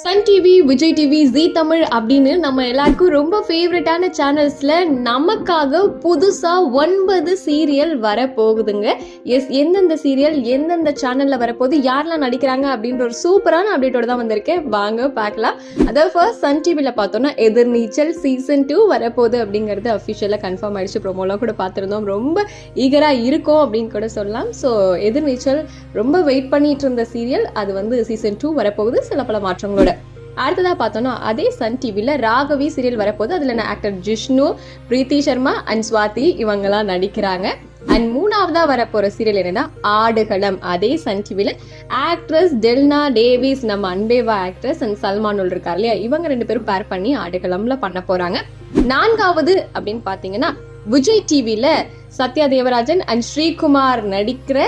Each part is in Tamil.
சன் டிவி, விஜய் டிவி, ஜீ தமிழ் அப்படின்னு நம்ம எல்லாருக்கும் ரொம்ப ஃபேவரட்டான சேனல்ஸ்ல நமக்காக புதுசா 9 சீரியல் வரப்போகுதுங்க. எந்தெந்த சீரியல் எந்தெந்த சேனல்ல வரப்போகுது, யாரெல்லாம் நடிக்கிறாங்க அப்படின்ற ஒரு சூப்பரான அப்டேட்டோட தான் வந்திருக்கேன். வாங்க பார்க்கலாம். அதாவது ஃபர்ஸ்ட் சன் டிவில பார்த்தோம்னா எதிர்நீச்சல் சீசன் 2 வரப்போகுது அப்படிங்கிறது அஃபிஷியலாக கன்ஃபார்ம் ஆயிடுச்சு. ப்ரோமோலாம் கூட பார்த்துருந்தோம். ரொம்ப ஈகரா இருக்கும் அப்படின்னு கூட சொல்லலாம். ஸோ எதிர்நீச்சல் ரொம்ப வெயிட் பண்ணிட்டு இருந்த சீரியல், அது வந்து சீசன் 2 வரப்போகுது சில பல மாற்றங்களோட. அடுத்ததா பார்த்தோம்னா அதே சன் டிவில ராகவி சீரியல் வரப்போகுது. அதுல ஆக்டர் ஜிஷ்ணு, பிரீத்தி சர்மா அண்ட் ஸ்வாதி இவங்கெல்லாம் நடிக்கிறாங்க. அண்ட் மூணாவதா வரப்போற சீரியல் என்னன்னா ஆடுகளம். அதே சன் டிவில ஆக்ட்ரஸ் டெல்னா டேவிஸ், நம்ம அன்பேவா ஆக்ட்ரஸ், அண்ட் சல்மானுல் இருக்கார் இல்லையா, இவங்க 2 பேரும் பேர் பண்ணி ஆடுகளம்ல பண்ண போறாங்க. நான்காவது அப்படின்னு பாத்தீங்கன்னா விஜய் டிவில சத்யா தேவராஜன் அண்ட் ஸ்ரீகுமார் நடிக்கிற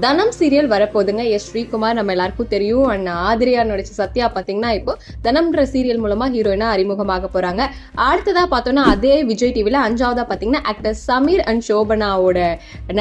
தனம் சீரியல் வரப்போகுதுங்க. ஸ்ரீகுமார் நம்ம எல்லாருக்கும் தெரியும். அண்ட் ஆதிரியா நடிச்ச சத்யா பாத்தீங்கன்னா இப்போ தனம்ன்ற சீரியல் மூலமா ஹீரோயினா அறிமுகமாக போறாங்க. அடுத்ததா பார்த்தோம்னா அதே விஜய் டிவில 5ஆவதா பாத்தீங்கன்னா ஆக்டர் சமீர் அண்ட் சோபனாவோட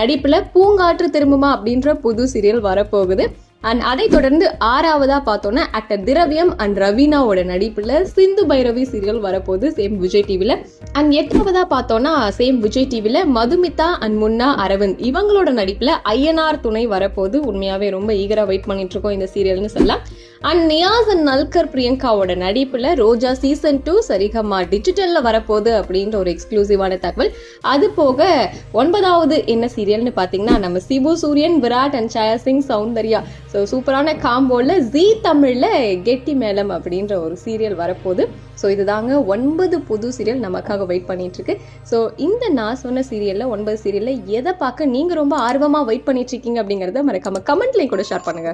நடிப்புல பூங்காற்று திரும்புமா அப்படின்ற புது சீரியல் வரப்போகுது. அண்ட் அதை தொடர்ந்து 6ஆவதா பார்த்தோம்னா ஆக்டர் திரவியம் அண்ட் ரவீனாவோட நடிப்புல சிந்து பைரவி சீரியல் வரப்போகுது சேம் விஜய் டிவில. அண்ட் 8ஆவதா பார்த்தோம்னா சேம் விஜய் டிவில மதுமிதா அண்ட் முன்னா அரவிந்த் இவங்களோட நடிப்புல ஐயனார் துணை வரப்போகுது. உண்மையாவே ரொம்ப ஈகரா வெயிட் பண்ணிட்டு இருக்கோம் இந்த சீரியல்னு சொல்லலாம். அண்ட் நியாஸ் அண்ட் நல்கர் பிரியங்காவோட நடிப்புல ரோஜா சீசன் 2 சரிகமா டிஜிட்டல்ல வரப்போகுது அப்படின்ற ஒரு எக்ஸ்க்ளூசிவான தகவல். அது போக 9ஆவது என்ன சீரியல்னு பாத்தீங்கன்னா நம்ம சிபு சூரியன், விராட் அண்ட் சாயா சிங், சௌந்தர்யா, ஸோ சூப்பரான காம்போல ஜீ தமிழ்ல கெட்டி மேளம் அப்படின்ற ஒரு சீரியல் வரப்போகுது. ஸோ இதுதாங்க 9 புது சீரியல் நமக்காக வெயிட் பண்ணிட்டு இருக்கு. ஸோ இந்த நான் சொன்ன சீரியல்ல 9 சீரியல்ல எதை பார்க்க நீங்க ரொம்ப ஆர்வமா வெயிட் பண்ணிட்டு இருக்கீங்க அப்படிங்கறத மறக்காம கமெண்ட்ல கூட ஷேர் பண்ணுங்க.